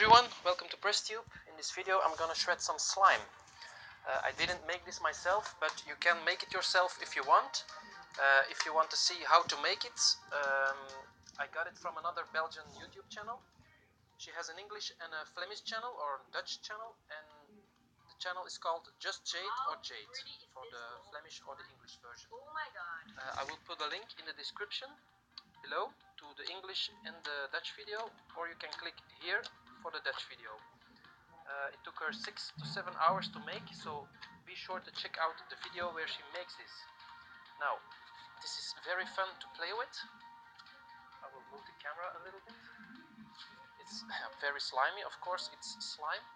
everyone, welcome to PressTube. In this video I'm gonna shred some slime. I didn't make this myself, but you can make it yourself if you want. If you want to see how to make it, I got it from another Belgian YouTube channel. She has an English and a Flemish channel or Dutch channel, and the channel is called Just Jade or Jade for the Flemish or the English version. I will put a link in the description below to the English and the Dutch video, or you can click here for the Dutch video. It took her 6 to 7 hours to make, so be sure to check out the video where she makes this. Now, this is very fun to play with. I will move the camera a little bit. It's very slimy, of course, it's slime.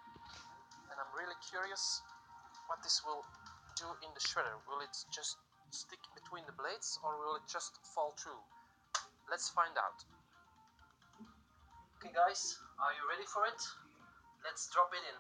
And I'm really curious what this will do in the shredder. Will it just stick between the blades, or will it just fall through? Let's find out. Okay guys, are you ready for it? Let's drop it in.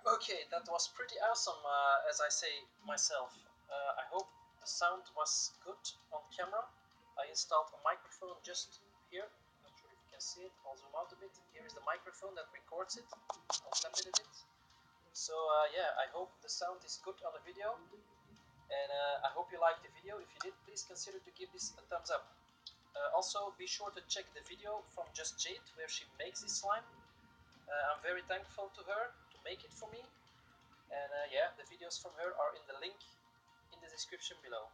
Okay, that was pretty awesome, as I say myself. I hope the sound was good on camera. I installed a microphone just here. Not sure if you can see it. I'll zoom out a bit. Here is the microphone that records it. I'll tap it a bit. So yeah, I hope the sound is good on the video. And I hope you liked the video. If you did, please consider to give this a thumbs up. Also, be sure to check the video from Just Jade, where she makes this slime. I'm very thankful to her to make it for me. And yeah, the videos from her are in the link in the description below.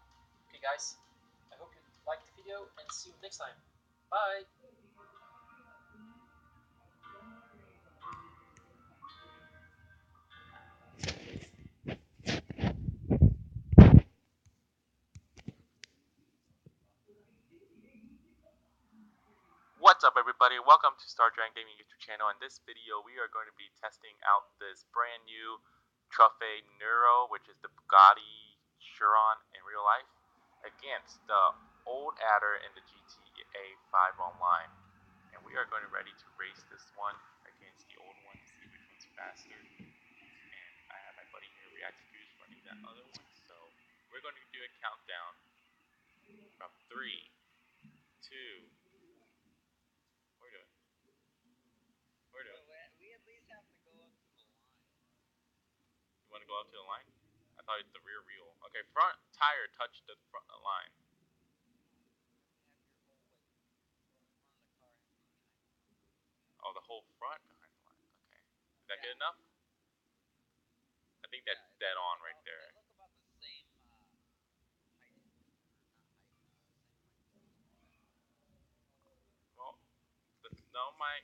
Okay guys, I hope you liked the video and see you next time. Bye! What's up everybody, welcome to Star Dragon Gaming YouTube channel. In this video we are going to be testing out this brand new Truffet Neuro, which is the Bugatti Chiron in real life, against the old adder in the GTA 5 Online. And we are going to ready to race this one against the old one to see which one's faster. And I have my buddy here, Reacticus, running that other one. So we're going to do a countdown from 3, 2, You want to go up to the line? I thought it's the rear wheel. Okay, front tire touched the front line. Oh, the whole front behind the line. Okay. Is that good enough? I think that's dead on right there. my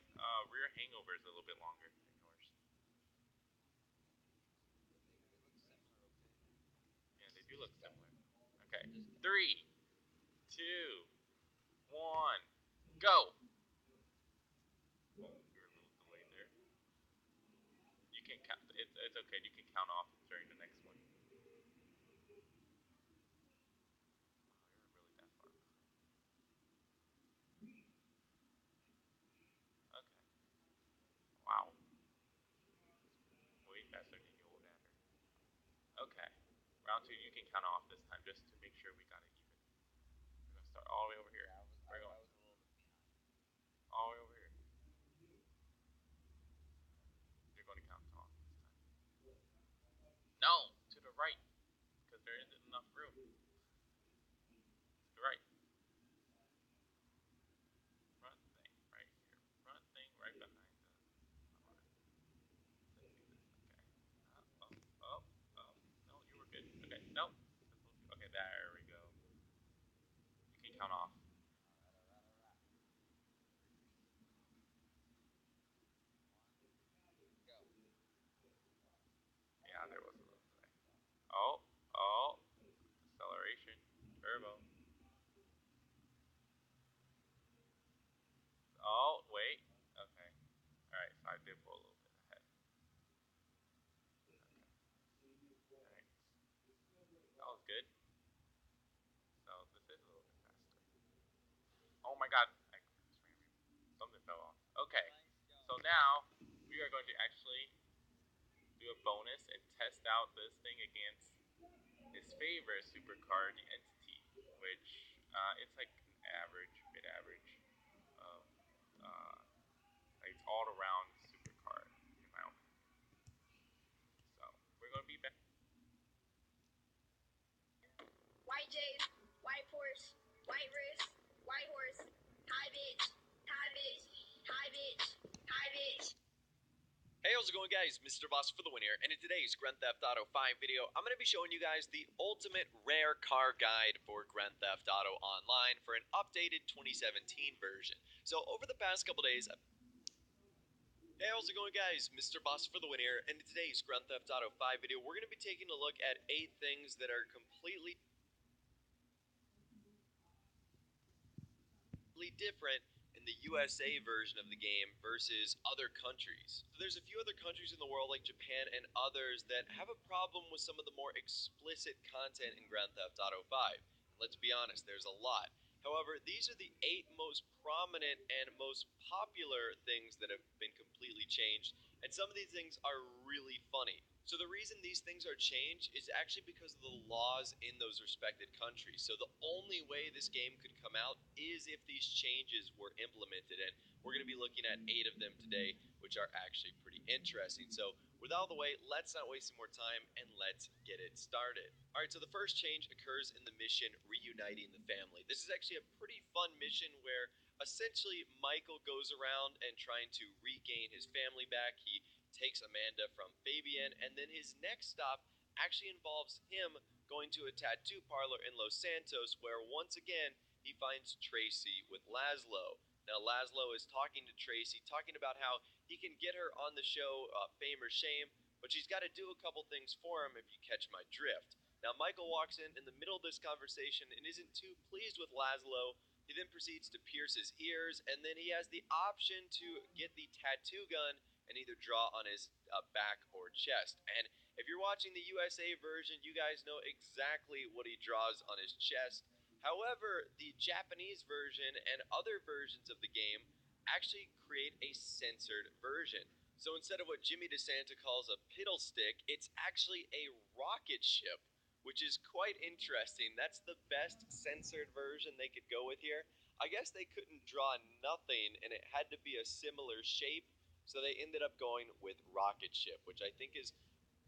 rear hangover is a little bit longer than yours. Yeah, they do look similar. Okay, 3, 2, 1, go. Oh, you're a little delayed there. You can count. It's okay. You can count off during the next one. You're really that far behind. Okay. Wow. Way faster than your old adder. Okay. Round 2, you can count off this time just to make sure we got it even. We're gonna start all the way over here. We're going all the way over here. You're going to count off this time. No, to the right, because there isn't enough room. To the right. Front thing right here. Front thing right behind us. Alright. Let's do this. Okay. Oh. No, you were good. Okay. No. Okay, there we go. You can count off. Yeah, there was a little delay. Oh. Acceleration. Turbo. Oh, wait. Okay. Alright, so I did pull a little bit ahead. Okay. Alright. That was good. So this is a little bit faster. Oh my god. Something fell off. Okay. So now we are going to actually do a bonus and test out this thing against his favorite supercar, the Entity, which it's like an average, mid average, um, uh, like it's all around supercar in my opinion. So we're gonna be back. White Jays, white horse, white wrist, white horse, high bitch, high bitch, high bitch, high bitch. Hey, how's it going, guys? Mr. Boss for the win here, and in today's Grand Theft Auto 5 video, I'm going to be showing you guys the ultimate rare car guide for Grand Theft Auto Online for an updated 2017 version. So over the past couple days, hey, how's it going, guys? Mr. Boss for the win here, and in today's Grand Theft Auto 5 video, we're going to be taking a look at 8 things that are completely different in the USA version of the game versus other countries. So there's a few other countries in the world like Japan and others that have a problem with some of the more explicit content in Grand Theft Auto 5. Let's be honest, there's a lot. However, these are the 8 most prominent and most popular things that have been completely changed, and some of these things are really funny. So the reason these things are changed is actually because of the laws in those respected countries. So the only way this game could come out is if these changes were implemented, and we're going to be looking at 8 of them today, which are actually pretty interesting. So with all the way, let's not waste some more time and let's get it started. Alright, so the first change occurs in the mission Reuniting the Family. This is actually a pretty fun mission where essentially Michael goes around and trying to regain his family back. He takes Amanda from Fabian, and then his next stop actually involves him going to a tattoo parlor in Los Santos where once again he finds Tracy with Laszlo. Now Laszlo is talking to Tracy, talking about how he can get her on the show Fame or Shame, but she's got to do a couple things for him if you catch my drift. Now Michael walks in the middle of this conversation and isn't too pleased with Laszlo. He then proceeds to pierce his ears, and then he has the option to get the tattoo gun and either draw on his back or chest. And if you're watching the USA version, you guys know exactly what he draws on his chest. However, the Japanese version and other versions of the game actually create a censored version. So instead of what Jimmy DeSanta calls a piddle stick, it's actually a rocket ship, which is quite interesting. That's the best censored version they could go with here. I guess they couldn't draw nothing, and it had to be a similar shape, so they ended up going with rocket ship, which I think is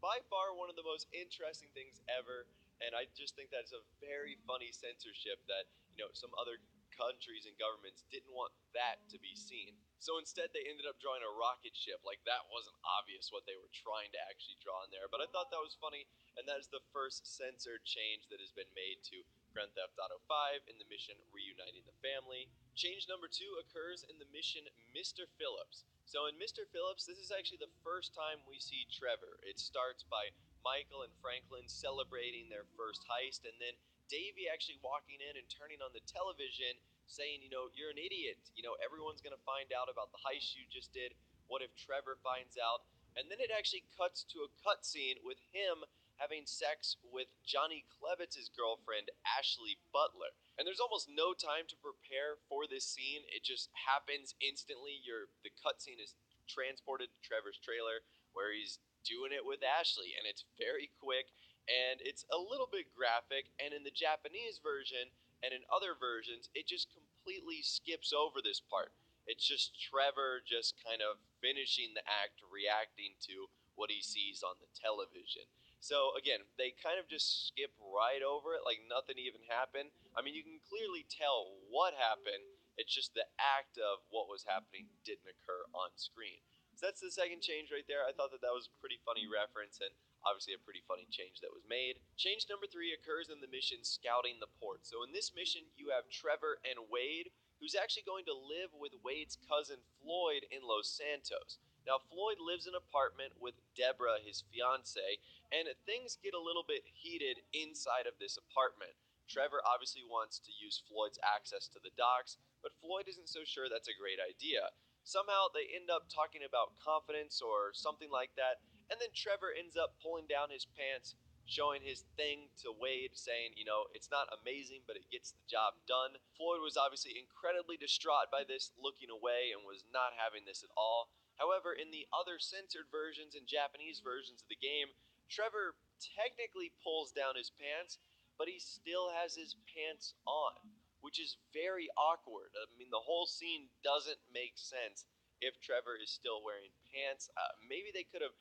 by far one of the most interesting things ever. And I just think that's a very funny censorship that, some other countries and governments didn't want that to be seen. So instead, they ended up drawing a rocket ship. Like, that wasn't obvious what they were trying to actually draw in there. But I thought that was funny, and that is the first censored change that has been made to Grand Theft Auto 5 in the mission Reuniting the Family. Change number 2 occurs in the mission Mr. Phillips. So in Mr. Phillips, this is actually the first time we see Trevor. It starts by Michael and Franklin celebrating their first heist, and then Davey actually walking in and turning on the television saying, you're an idiot. Everyone's going to find out about the heist you just did. What if Trevor finds out? And then it actually cuts to a cutscene with him having sex with Johnny Klevitz's girlfriend, Ashley Butler. And there's almost no time to prepare for this scene. It just happens instantly. The cutscene is transported to Trevor's trailer where he's doing it with Ashley, and it's very quick, and it's a little bit graphic, and in the Japanese version and in other versions, it just completely skips over this part. It's just Trevor just kind of finishing the act, reacting to what he sees on the television. So again, they kind of just skip right over it like nothing even happened. I mean, you can clearly tell what happened. It's just the act of what was happening didn't occur on screen. So that's the second change right there. I thought that was a pretty funny reference and obviously a pretty funny change that was made. Change number 3 occurs in the mission Scouting the Port. So in this mission, you have Trevor and Wade, who's actually going to live with Wade's cousin Floyd in Los Santos. Now, Floyd lives in an apartment with Deborah, his fiance, and things get a little bit heated inside of this apartment. Trevor obviously wants to use Floyd's access to the docks, but Floyd isn't so sure that's a great idea. Somehow they end up talking about confidence or something like that, and then Trevor ends up pulling down his pants, showing his thing to Wade, saying, it's not amazing, but it gets the job done. Floyd was obviously incredibly distraught by this, looking away, and was not having this at all. However, in the other censored versions and Japanese versions of the game, Trevor technically pulls down his pants, but he still has his pants on, which is very awkward. I mean, the whole scene doesn't make sense if Trevor is still wearing pants. Maybe they could have,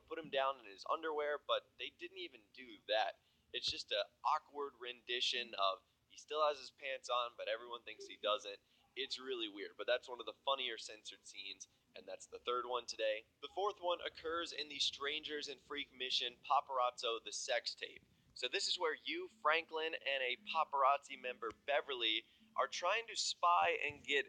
put him down in his underwear, but they didn't even do that. It's just an awkward rendition of he still has his pants on, but everyone thinks he doesn't. It's really weird, but that's one of the funnier censored scenes, and that's the third one today. The fourth one occurs in the Strangers and Freak mission Paparazzo the Sex Tape. So this is where you, Franklin, and a paparazzi member, Beverly, are trying to spy and get